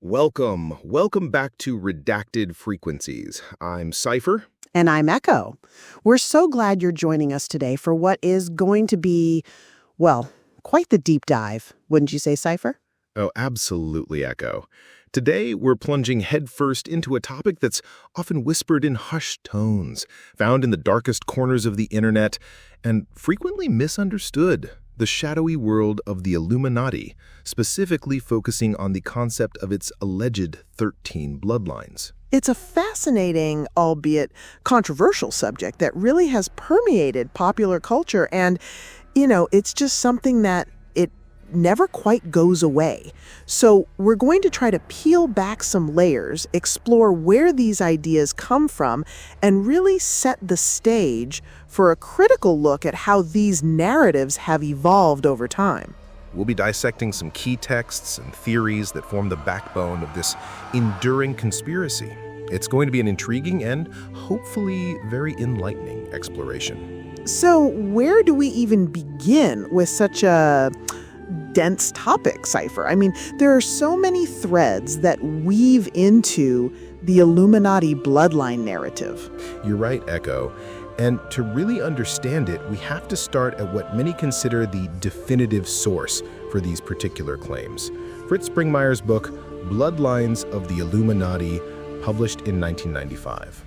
Welcome back to Redacted Frequencies. I'm Cypher. And I'm Echo. We're so glad you're joining us today for what is going to be, well, quite the deep dive. Wouldn't you say, Cypher? Oh, absolutely, Echo. Today, we're plunging headfirst into a topic that's often whispered in hushed tones, found in the darkest corners of the internet, and frequently misunderstood. The shadowy world of the Illuminati, specifically focusing on the concept of its alleged 13 bloodlines. It's a fascinating, albeit controversial subject that really has permeated popular culture, and, it's just something that it never quite goes away. So we're going to try to peel back some layers, explore where these ideas come from, and really set the stage for a critical look at how these narratives have evolved over time. We'll be dissecting some key texts and theories that form the backbone of this enduring conspiracy. It's going to be an intriguing and hopefully very enlightening exploration. So where do we even begin with such a dense topic, Cypher? I mean, there are so many threads that weave into the Illuminati bloodline narrative. You're right, Echo. And to really understand it, we have to start at what many consider the definitive source for these particular claims. Fritz Springmeier's book, Bloodlines of the Illuminati, published in 1995.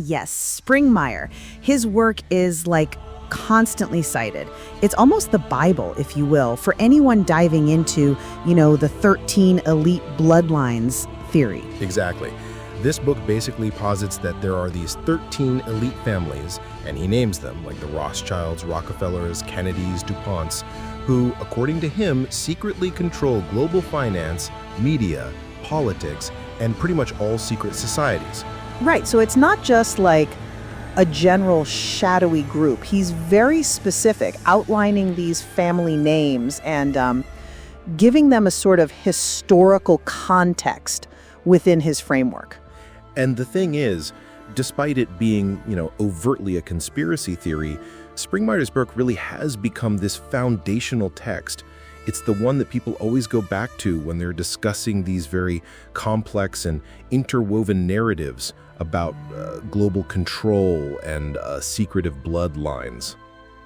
Yes, Springmeier. His work is constantly cited. It's almost the Bible, if you will, for anyone diving into, the 13 elite bloodlines theory. Exactly. This book basically posits that there are these 13 elite families, and he names them, like the Rothschilds, Rockefellers, Kennedys, DuPonts, who, according to him, secretly control global finance, media, politics, and pretty much all secret societies. Right, so it's not just like a general shadowy group. He's very specific, outlining these family names and giving them a sort of historical context within his framework. And the thing is, despite it being, overtly a conspiracy theory, Springmeier's book really has become this foundational text. It's the one that people always go back to when they're discussing these very complex and interwoven narratives about global control and secretive bloodlines.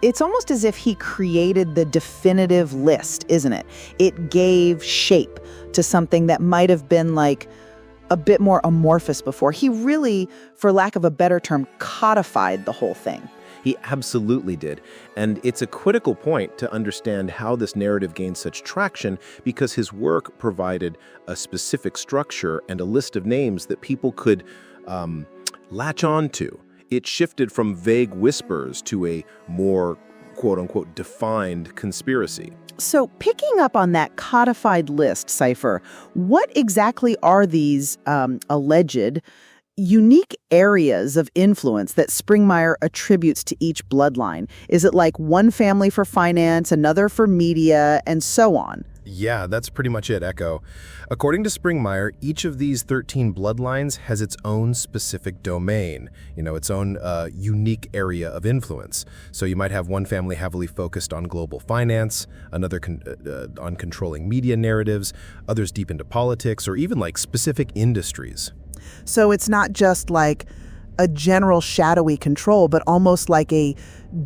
It's almost as if he created the definitive list, isn't it? It gave shape to something that might have been a bit more amorphous before. He really, for lack of a better term, codified the whole thing. He absolutely did. And it's a critical point to understand how this narrative gained such traction because his work provided a specific structure and a list of names that people could latch on to. It shifted from vague whispers to a more, quote-unquote, defined conspiracy. So picking up on that codified list, Cypher, what exactly are these alleged unique areas of influence that Springmeier attributes to each bloodline? Is it like one family for finance, another for media, and so on? Yeah, that's pretty much it, Echo. According to Springmeier, each of these 13 bloodlines has its own specific domain, its own unique area of influence. So you might have one family heavily focused on global finance, another on controlling media narratives, others deep into politics, or even specific industries. So it's not just like a general shadowy control, but almost like a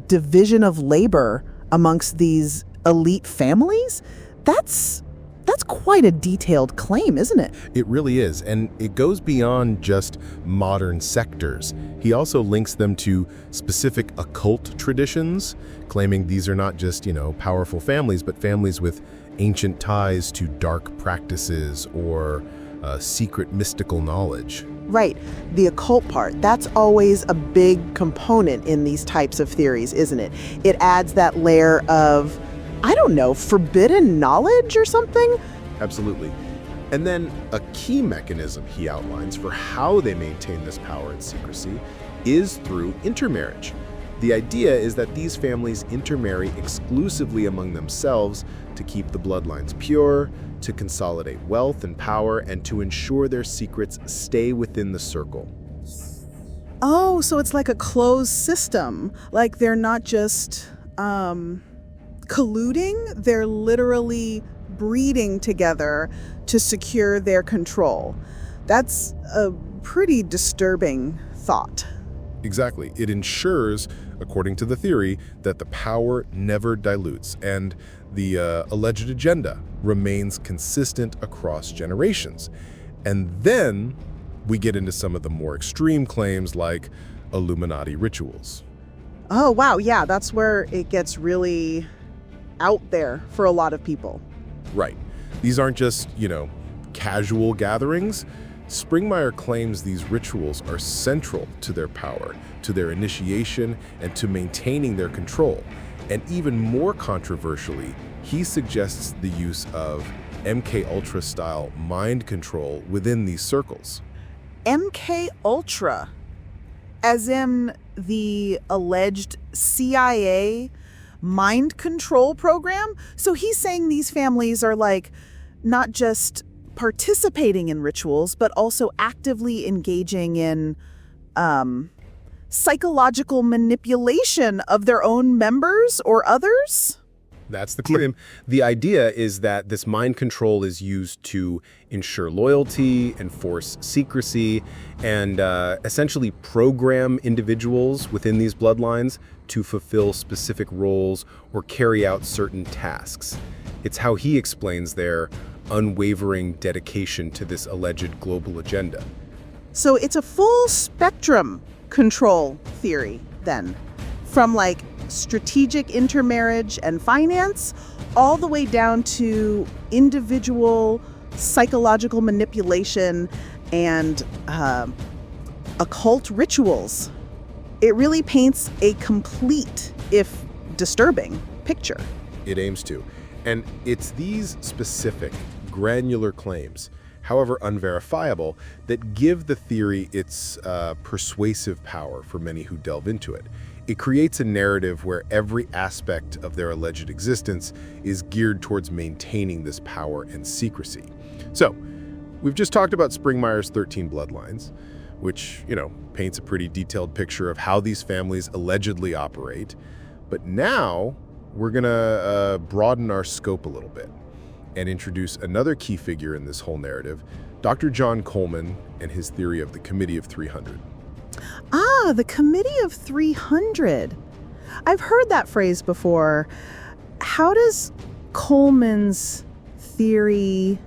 division of labor amongst these elite families? That's quite a detailed claim, isn't it? It really is, and it goes beyond just modern sectors. He also links them to specific occult traditions, claiming these are not just, powerful families, but families with ancient ties to dark practices or secret mystical knowledge. Right. The occult part, that's always a big component in these types of theories, isn't it? It adds that layer of, forbidden knowledge or something? Absolutely. And then a key mechanism he outlines for how they maintain this power and secrecy is through intermarriage. The idea is that these families intermarry exclusively among themselves to keep the bloodlines pure, to consolidate wealth and power, and to ensure their secrets stay within the circle. Oh, so it's like a closed system. Like they're not just colluding, they're literally breeding together to secure their control. That's a pretty disturbing thought. Exactly. It ensures, according to the theory, that the power never dilutes and the alleged agenda remains consistent across generations. And then we get into some of the more extreme claims like Illuminati rituals. Oh, wow. Yeah, that's where it gets really out there for a lot of people. Right. These aren't just, casual gatherings. Springmeier claims these rituals are central to their power, to their initiation, and to maintaining their control. And even more controversially, he suggests the use of MK Ultra style mind control within these circles. MK Ultra, as in the alleged CIA mind control program? So he's saying these families are like not just participating in rituals, but also actively engaging in psychological manipulation of their own members or others? That's the claim. The idea is that this mind control is used to ensure loyalty, enforce secrecy, and essentially program individuals within these bloodlines to fulfill specific roles or carry out certain tasks. It's how he explains their unwavering dedication to this alleged global agenda. So it's a full spectrum control theory, then, from like strategic intermarriage and finance all the way down to individual psychological manipulation and occult rituals. It really paints a complete, if disturbing, picture. It aims to. And it's these specific, granular claims, however unverifiable, that give the theory its persuasive power for many who delve into it. It creates a narrative where every aspect of their alleged existence is geared towards maintaining this power and secrecy. So, we've just talked about Springmeier's 13 bloodlines, which, paints a pretty detailed picture of how these families allegedly operate. But now, we're going to broaden our scope a little bit and introduce another key figure in this whole narrative, Dr. John Coleman and his theory of the Committee of 300. Ah, the Committee of 300. I've heard that phrase before. How does Coleman's theory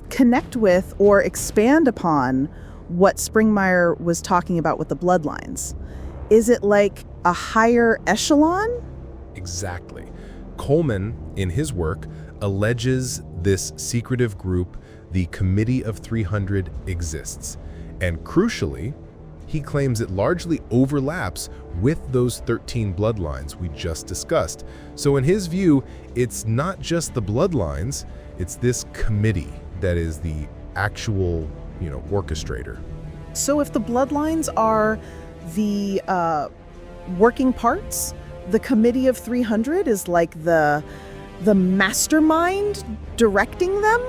connect with or expand upon what Springmeier was talking about with the bloodlines? Is it like a higher echelon? Exactly. Coleman, in his work, alleges this secretive group, the Committee of 300, exists. And crucially, he claims it largely overlaps with those 13 bloodlines we just discussed. So in his view, it's not just the bloodlines, it's this committee that is the actual, orchestrator. So if the bloodlines are the working parts, the Committee of 300 is like the mastermind directing them?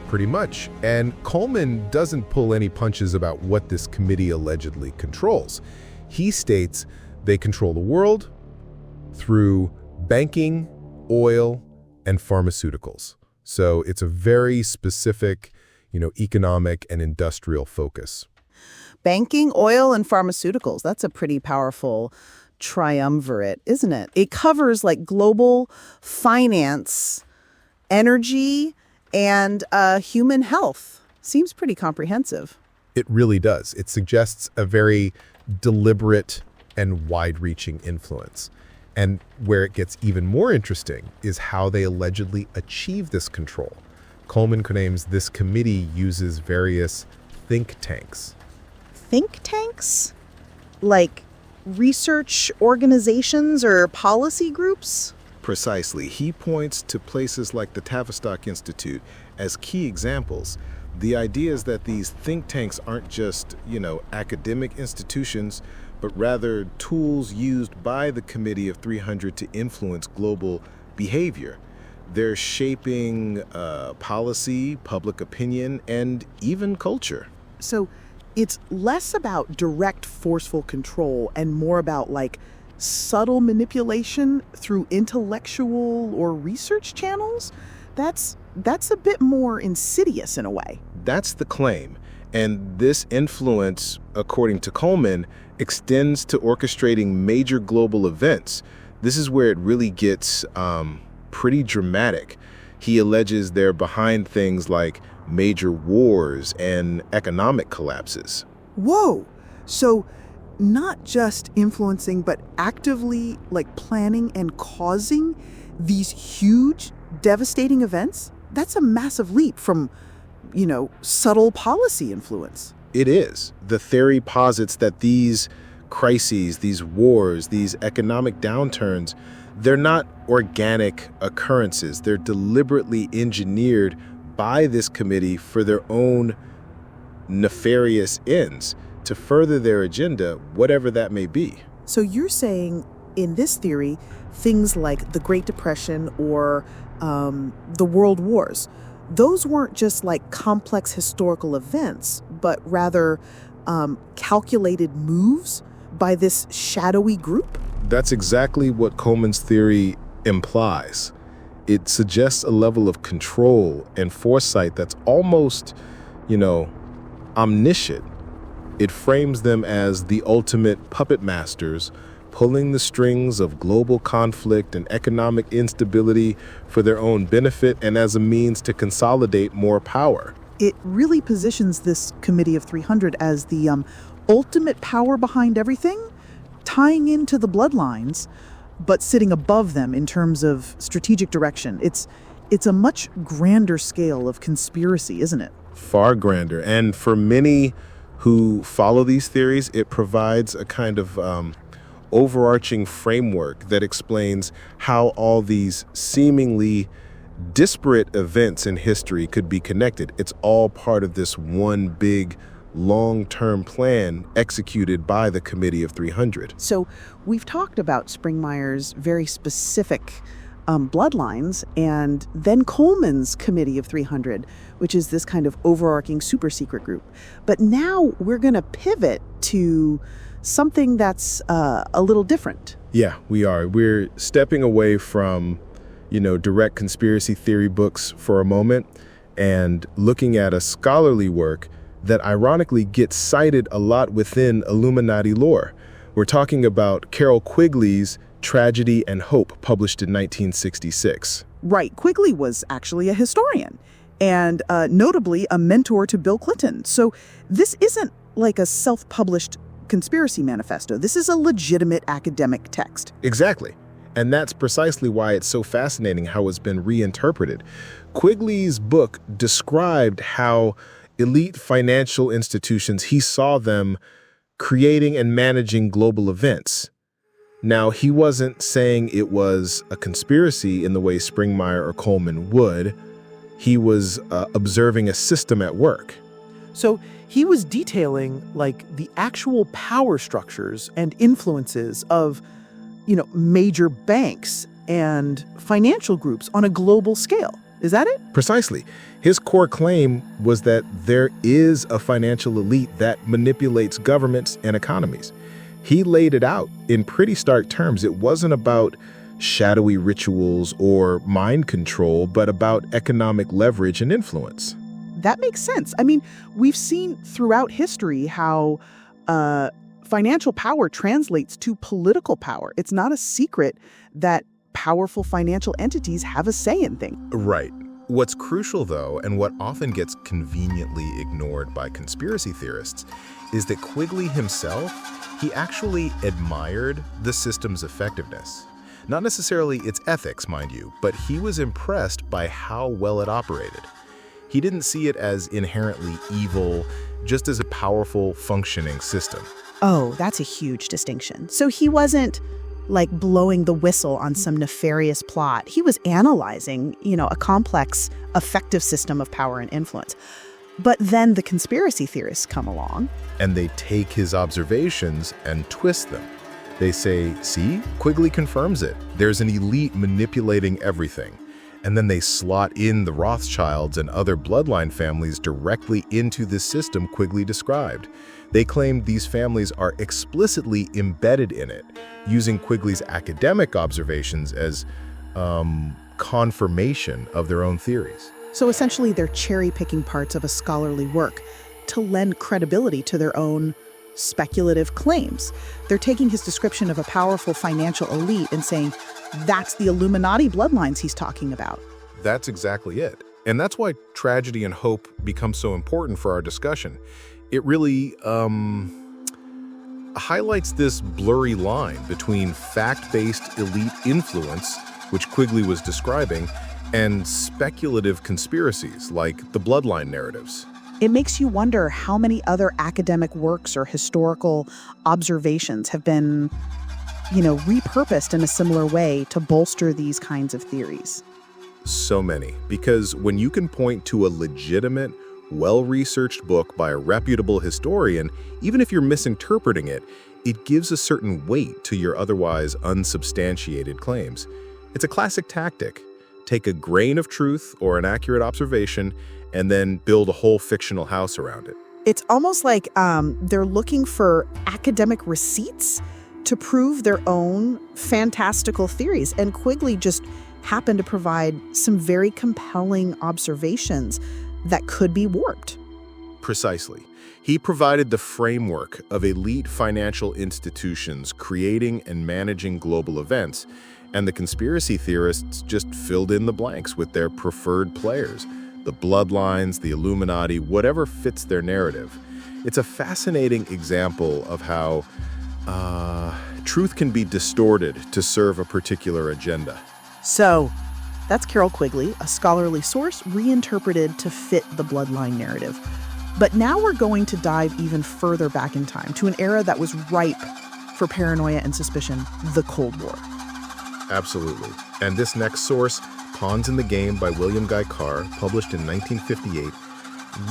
Pretty much. And Coleman doesn't pull any punches about what this committee allegedly controls. He states they control the world through banking, oil, and pharmaceuticals. So it's a very specific, economic and industrial focus. Banking, oil, and pharmaceuticals. That's a pretty powerful triumvirate, isn't it? It covers like global finance, energy, and human health. Seems pretty comprehensive. It really does. It suggests a very deliberate and wide-reaching influence. And where it gets even more interesting is how they allegedly achieve this control. Coleman claims this committee uses various think tanks. Think tanks? Like research organizations or policy groups? Precisely. He points to places like the Tavistock Institute as key examples. The idea is that these think tanks aren't just, academic institutions, but rather tools used by the Committee of 300 to influence global behavior. They're shaping policy, public opinion, and even culture. So it's less about direct forceful control and more about like subtle manipulation through intellectual or research channels, that's a bit more insidious in a way. That's the claim. And this influence, according to Coleman, extends to orchestrating major global events. This is where it really gets pretty dramatic. He alleges they're behind things like major wars and economic collapses. Whoa! So not just influencing, but actively planning and causing these huge, devastating events? That's a massive leap from, subtle policy influence. It is. The theory posits that these crises, these wars, these economic downturns, they're not organic occurrences. They're deliberately engineered by this committee for their own nefarious ends, to further their agenda, whatever that may be. So you're saying, in this theory, things like the Great Depression or the World Wars, those weren't just complex historical events, but rather calculated moves by this shadowy group? That's exactly what Coleman's theory implies. It suggests a level of control and foresight that's almost, omniscient. It frames them as the ultimate puppet masters, pulling the strings of global conflict and economic instability for their own benefit and as a means to consolidate more power. It really positions this Committee of 300 as the ultimate power behind everything, tying into the Bloodlines, but sitting above them in terms of strategic direction. It's a much grander scale of conspiracy, isn't it? Far grander. And for many who follow these theories, it provides a kind of overarching framework that explains how all these seemingly disparate events in history could be connected. It's all part of this one big long-term plan executed by the Committee of 300. So we've talked about Springmeier's very specific bloodlines, and then Coleman's Committee of 300, which is this kind of overarching super secret group. But now we're going to pivot to something that's a little different. Yeah, we are. We're stepping away from, direct conspiracy theory books for a moment and looking at a scholarly work that ironically gets cited a lot within Illuminati lore. We're talking about Carroll Quigley's Tragedy and Hope, published in 1966. Right. Quigley was actually a historian and notably a mentor to Bill Clinton. So this isn't like a self-published conspiracy manifesto. This is a legitimate academic text. Exactly. And that's precisely why it's so fascinating how it's been reinterpreted. Quigley's book described how elite financial institutions, he saw them creating and managing global events. Now, he wasn't saying it was a conspiracy in the way Springmeier or Coleman would. He was observing a system at work. So he was detailing the actual power structures and influences of, major banks and financial groups on a global scale. Is that it? Precisely. His core claim was that there is a financial elite that manipulates governments and economies. He laid it out in pretty stark terms. It wasn't about shadowy rituals or mind control, but about economic leverage and influence. That makes sense. I mean, we've seen throughout history how financial power translates to political power. It's not a secret that powerful financial entities have a say in things. Right. What's crucial, though, and what often gets conveniently ignored by conspiracy theorists, is that Quigley himself, he actually admired the system's effectiveness. Not necessarily its ethics, mind you, but he was impressed by how well it operated. He didn't see it as inherently evil, just as a powerful, functioning system. Oh, that's a huge distinction. So he wasn't blowing the whistle on some nefarious plot. He was analyzing, a complex, effective system of power and influence. But then the conspiracy theorists come along. And they take his observations and twist them. They say, see, Quigley confirms it. There's an elite manipulating everything. And then they slot in the Rothschilds and other bloodline families directly into this system Quigley described. They claimed these families are explicitly embedded in it, using Quigley's academic observations as confirmation of their own theories. So essentially, they're cherry-picking parts of a scholarly work to lend credibility to their own speculative claims. They're taking his description of a powerful financial elite and saying, that's the Illuminati bloodlines he's talking about. That's exactly it. And that's why tragedy and hope become so important for our discussion. It really highlights this blurry line between fact-based elite influence, which Quigley was describing, and speculative conspiracies like the bloodline narratives. It makes you wonder how many other academic works or historical observations have been, repurposed in a similar way to bolster these kinds of theories. So many, because when you can point to a legitimate, well-researched book by a reputable historian, even if you're misinterpreting it, it gives a certain weight to your otherwise unsubstantiated claims. It's a classic tactic. Take a grain of truth or an accurate observation and then build a whole fictional house around it. It's almost like they're looking for academic receipts to prove their own fantastical theories. And Quigley just happened to provide some very compelling observations that could be warped. Precisely. He provided the framework of elite financial institutions creating and managing global events, and the conspiracy theorists just filled in the blanks with their preferred players, the bloodlines, the Illuminati, whatever fits their narrative. It's a fascinating example of how truth can be distorted to serve a particular agenda. So, that's Carroll Quigley, a scholarly source reinterpreted to fit the bloodline narrative. But now we're going to dive even further back in time, to an era that was ripe for paranoia and suspicion, the Cold War. Absolutely. And this next source, Pawns in the Game by William Guy Carr, published in 1958,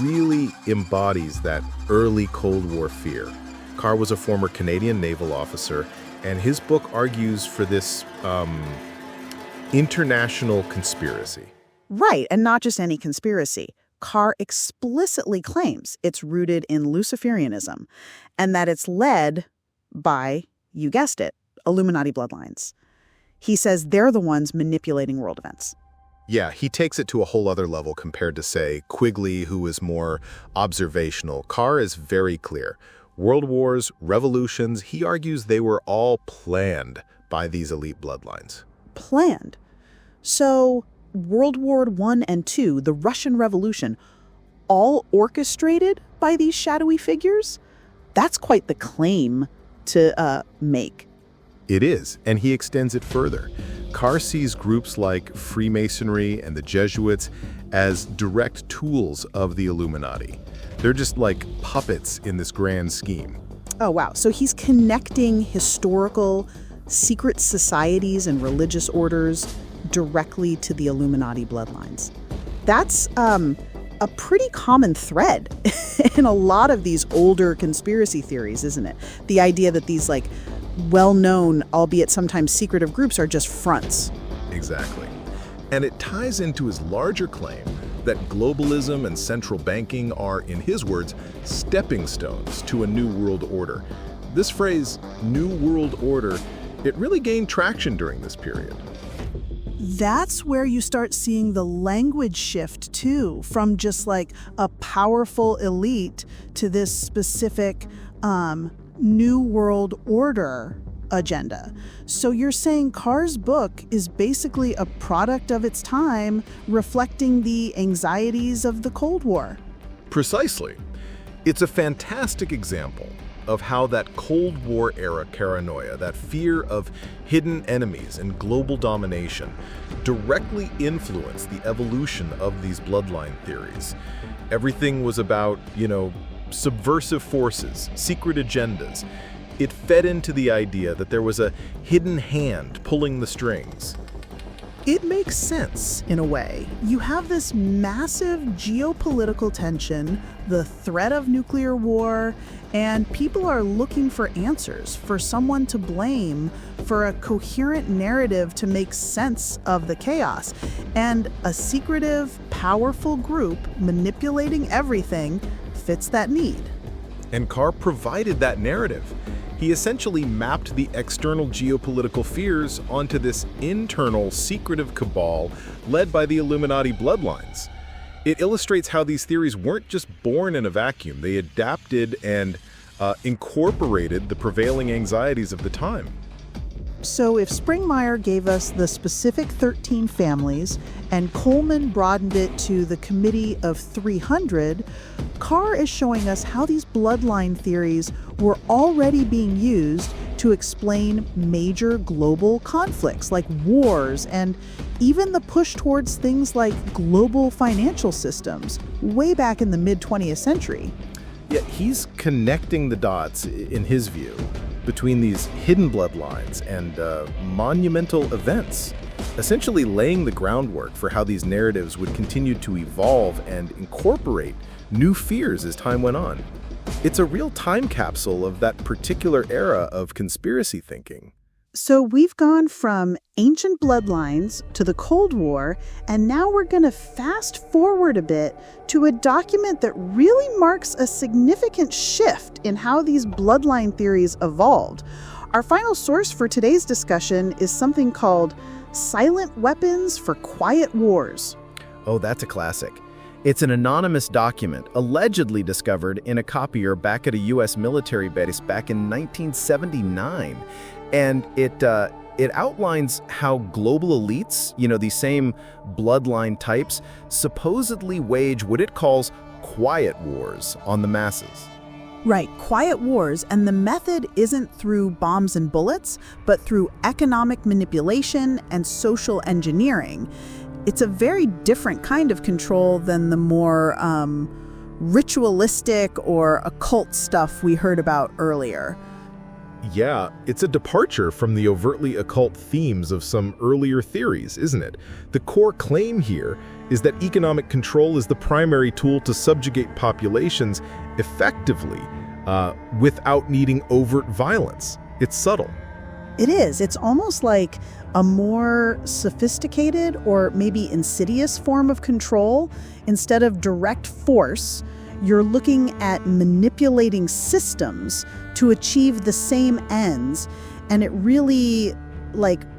really embodies that early Cold War fear. Carr was a former Canadian naval officer, and his book argues for this international conspiracy. Right, and not just any conspiracy. Carr explicitly claims it's rooted in Luciferianism, and that it's led by, you guessed it, Illuminati bloodlines. He says they're the ones manipulating world events. Yeah, he takes it to a whole other level compared to, say, Quigley, who is more observational. Carr is very clear. World wars, revolutions, he argues they were all planned by these elite bloodlines. Planned? So, World War I and II, the Russian Revolution, all orchestrated by these shadowy figures? That's quite the claim to make. It is, and he extends it further. Carr sees groups like Freemasonry and the Jesuits as direct tools of the Illuminati. They're just like puppets in this grand scheme. Oh, wow. So he's connecting historical secret societies and religious orders directly to the Illuminati bloodlines. That's a pretty common thread in a lot of these older conspiracy theories, isn't it? The idea that these well-known, albeit sometimes secretive groups are just fronts. Exactly. And it ties into his larger claim that globalism and central banking are, in his words, stepping stones to a new world order. This phrase, new world order, it really gained traction during this period. That's where you start seeing the language shift too, from just a powerful elite to this specific New World Order agenda. So you're saying Carr's book is basically a product of its time, reflecting the anxieties of the Cold War. Precisely. It's a fantastic example of how that Cold War era paranoia, that fear of hidden enemies and global domination, directly influenced the evolution of these bloodline theories. Everything was about, subversive forces, secret agendas. It fed into the idea that there was a hidden hand pulling the strings. It makes sense, in a way. You have this massive geopolitical tension, the threat of nuclear war, and people are looking for answers, for someone to blame, for a coherent narrative to make sense of the chaos. And a secretive, powerful group manipulating everything fits that need. And Carr provided that narrative. He essentially mapped the external geopolitical fears onto this internal, secretive cabal led by the Illuminati bloodlines. It illustrates how these theories weren't just born in a vacuum. They adapted and incorporated the prevailing anxieties of the time. So if Springmeier gave us the specific 13 families and Coleman broadened it to the committee of 300, Carr is showing us how these bloodline theories were already being used to explain major global conflicts like wars and even the push towards things like global financial systems way back in the mid-20th century. Yet he's connecting the dots, in his view, between these hidden bloodlines and monumental events, essentially laying the groundwork for how these narratives would continue to evolve and incorporate new fears as time went on. It's a real time capsule of that particular era of conspiracy thinking. So we've gone from ancient bloodlines to the Cold War, and now we're going to fast forward a bit to a document that really marks a significant shift in how these bloodline theories evolved. Our final source for today's discussion is something called Silent Weapons for Quiet Wars. Oh, that's a classic. It's an anonymous document allegedly discovered in a copier back at a U.S. military base back in 1979. And it outlines how global elites, these same bloodline types, supposedly wage what it calls quiet wars on the masses. Right, quiet wars, and the method isn't through bombs and bullets, but through economic manipulation and social engineering. It's a very different kind of control than the more ritualistic or occult stuff we heard about earlier. Yeah, it's a departure from the overtly occult themes of some earlier theories, isn't it? The core claim here is that economic control is the primary tool to subjugate populations effectively without needing overt violence. It's subtle. It is. It's almost like a more sophisticated or maybe insidious form of control. Instead of direct force, you're looking at manipulating systems to achieve the same ends. And it really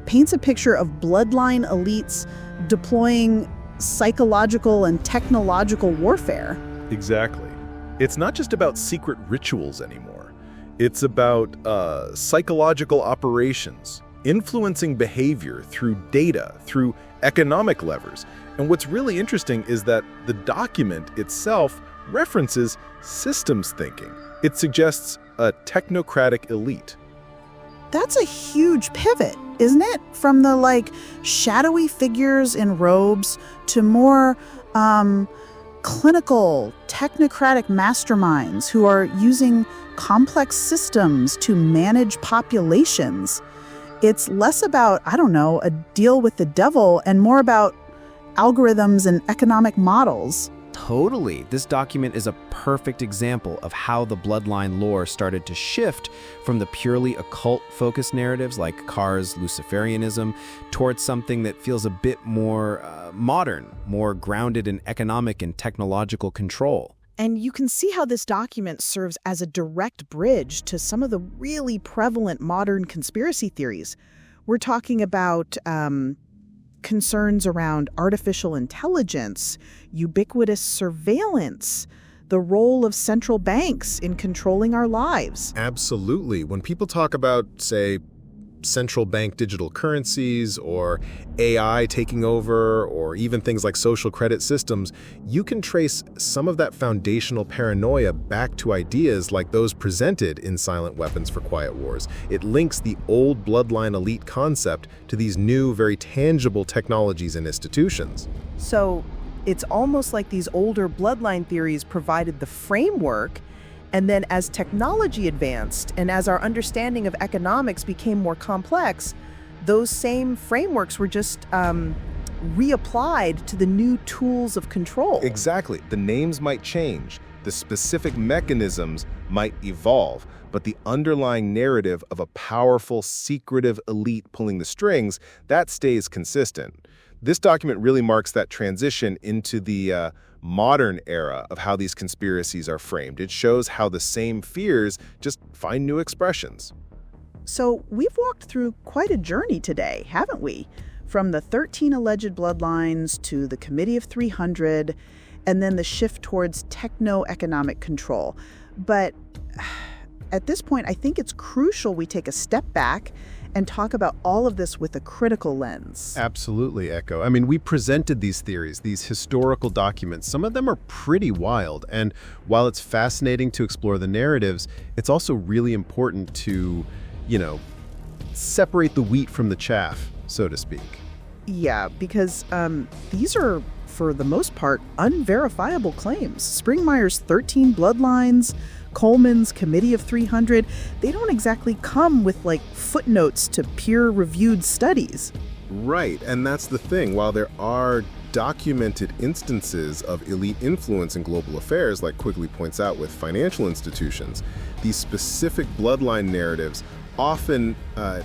paints a picture of bloodline elites deploying psychological and technological warfare. Exactly. It's not just about secret rituals anymore. It's about psychological operations, influencing behavior through data, through economic levers. And what's really interesting is that the document itself references systems thinking. It suggests a technocratic elite. That's a huge pivot, isn't it? From the shadowy figures in robes to more clinical, technocratic masterminds who are using complex systems to manage populations. It's less about, a deal with the devil and more about algorithms and economic models. Totally. This document is a perfect example of how the bloodline lore started to shift from the purely occult-focused narratives like Carr's Luciferianism towards something that feels a bit more modern, more grounded in economic and technological control. And you can see how this document serves as a direct bridge to some of the really prevalent modern conspiracy theories. We're talking about concerns around artificial intelligence, ubiquitous surveillance, the role of central banks in controlling our lives. Absolutely. When people talk about, say, central bank digital currencies or AI taking over or even things like social credit systems, you can trace some of that foundational paranoia back to ideas like those presented in Silent Weapons for Quiet Wars. It links the old bloodline elite concept to these new, very tangible technologies and institutions. So it's almost like these older bloodline theories provided the framework, and then as technology advanced and as our understanding of economics became more complex, those same frameworks were just reapplied to the new tools of control. Exactly. The names might change, the specific mechanisms might evolve, but the underlying narrative of a powerful, secretive elite pulling the strings, that stays consistent. This document really marks that transition into the modern era of how these conspiracies are framed. It shows how the same fears just find new expressions. So we've walked through quite a journey today, haven't we? From the 13 alleged bloodlines to the Committee of 300, and then the shift towards techno-economic control. But at this point, I think it's crucial we take a step back and talk about all of this with a critical lens. Absolutely, Echo. I mean, we presented these theories, these historical documents. Some of them are pretty wild. And while it's fascinating to explore the narratives, it's also really important to, separate the wheat from the chaff, so to speak. Yeah, because these are, for the most part, unverifiable claims. Springmeier's 13 bloodlines, Coleman's Committee of 300, they don't exactly come with footnotes to peer-reviewed studies. Right, and that's the thing. While there are documented instances of elite influence in global affairs, like Quigley points out with financial institutions, these specific bloodline narratives often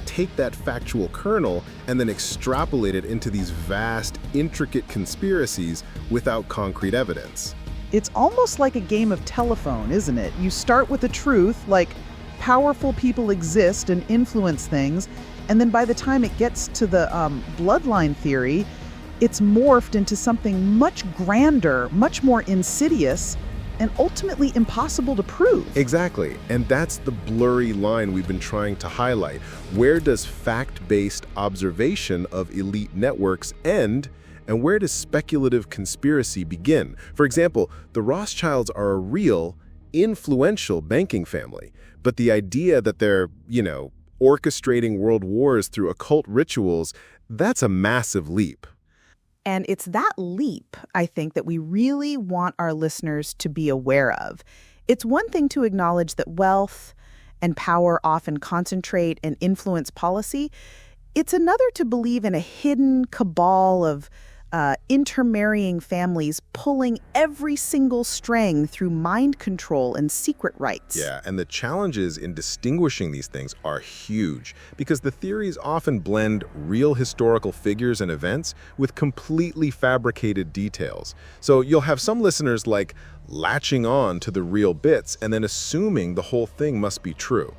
take that factual kernel and then extrapolate it into these vast, intricate conspiracies without concrete evidence. It's almost like a game of telephone, isn't it? You start with the truth, like powerful people exist and influence things, and then by the time it gets to the bloodline theory, it's morphed into something much grander, much more insidious, and ultimately impossible to prove. Exactly, and that's the blurry line we've been trying to highlight. Where does fact-based observation of elite networks end, and where does speculative conspiracy begin? For example, the Rothschilds are a real, influential banking family, but the idea that they're, orchestrating world wars through occult rituals, that's a massive leap. And it's that leap, I think, that we really want our listeners to be aware of. It's one thing to acknowledge that wealth and power often concentrate and influence policy. It's another to believe in a hidden cabal of intermarrying families pulling every single string through mind control and secret rites. Yeah, and the challenges in distinguishing these things are huge because the theories often blend real historical figures and events with completely fabricated details. So you'll have some listeners latching on to the real bits and then assuming the whole thing must be true.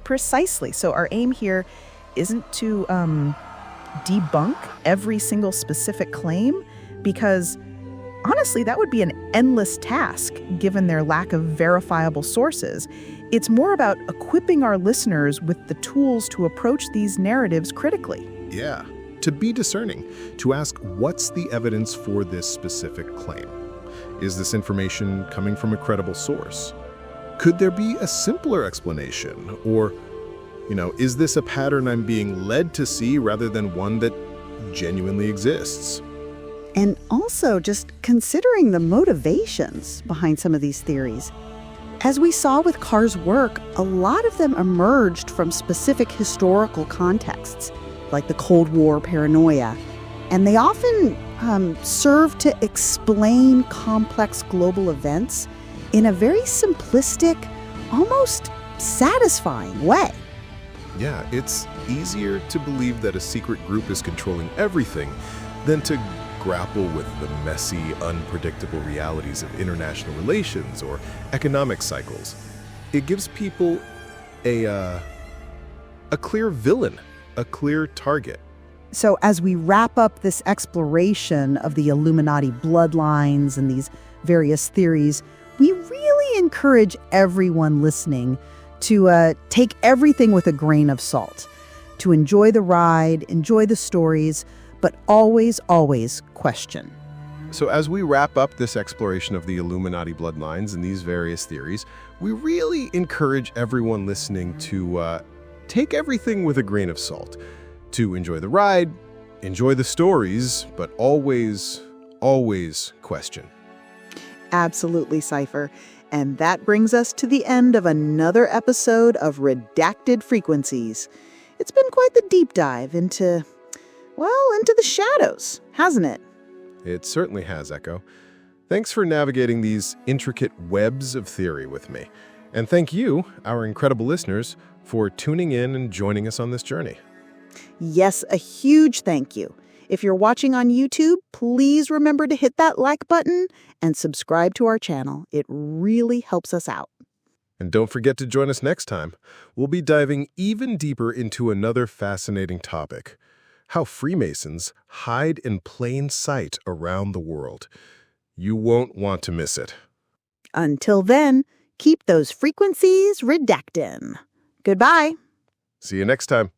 Precisely. So our aim here isn't to debunk every single specific claim, because honestly, that would be an endless task given their lack of verifiable sources. It's more about equipping our listeners with the tools to approach these narratives critically. Yeah, to be discerning, to ask what's the evidence for this specific claim? Is this information coming from a credible source? Could there be a simpler explanation? Or is this a pattern I'm being led to see rather than one that genuinely exists? And also just considering the motivations behind some of these theories. As we saw with Carr's work, a lot of them emerged from specific historical contexts, like the Cold War paranoia. And they often serve to explain complex global events in a very simplistic, almost satisfying way. Yeah, it's easier to believe that a secret group is controlling everything than to grapple with the messy, unpredictable realities of international relations or economic cycles. It gives people a clear villain, a clear target. So as we wrap up this exploration of the Illuminati bloodlines and these various theories, we really encourage everyone listening to take everything with a grain of salt, to enjoy the ride, enjoy the stories, but always, always question. So as we wrap up this exploration of the Illuminati bloodlines and these various theories, we really encourage everyone listening to take everything with a grain of salt, to enjoy the ride, enjoy the stories, but always, always question. Absolutely, Cypher. And that brings us to the end of another episode of Redacted Frequencies. It's been quite the deep dive into the shadows, hasn't it? It certainly has, Echo. Thanks for navigating these intricate webs of theory with me. And thank you, our incredible listeners, for tuning in and joining us on this journey. Yes, a huge thank you. If you're watching on YouTube, please remember to hit that like button and subscribe to our channel. It really helps us out. And don't forget to join us next time. We'll be diving even deeper into another fascinating topic: how Freemasons hide in plain sight around the world. You won't want to miss it. Until then, keep those frequencies redacting. Goodbye. See you next time.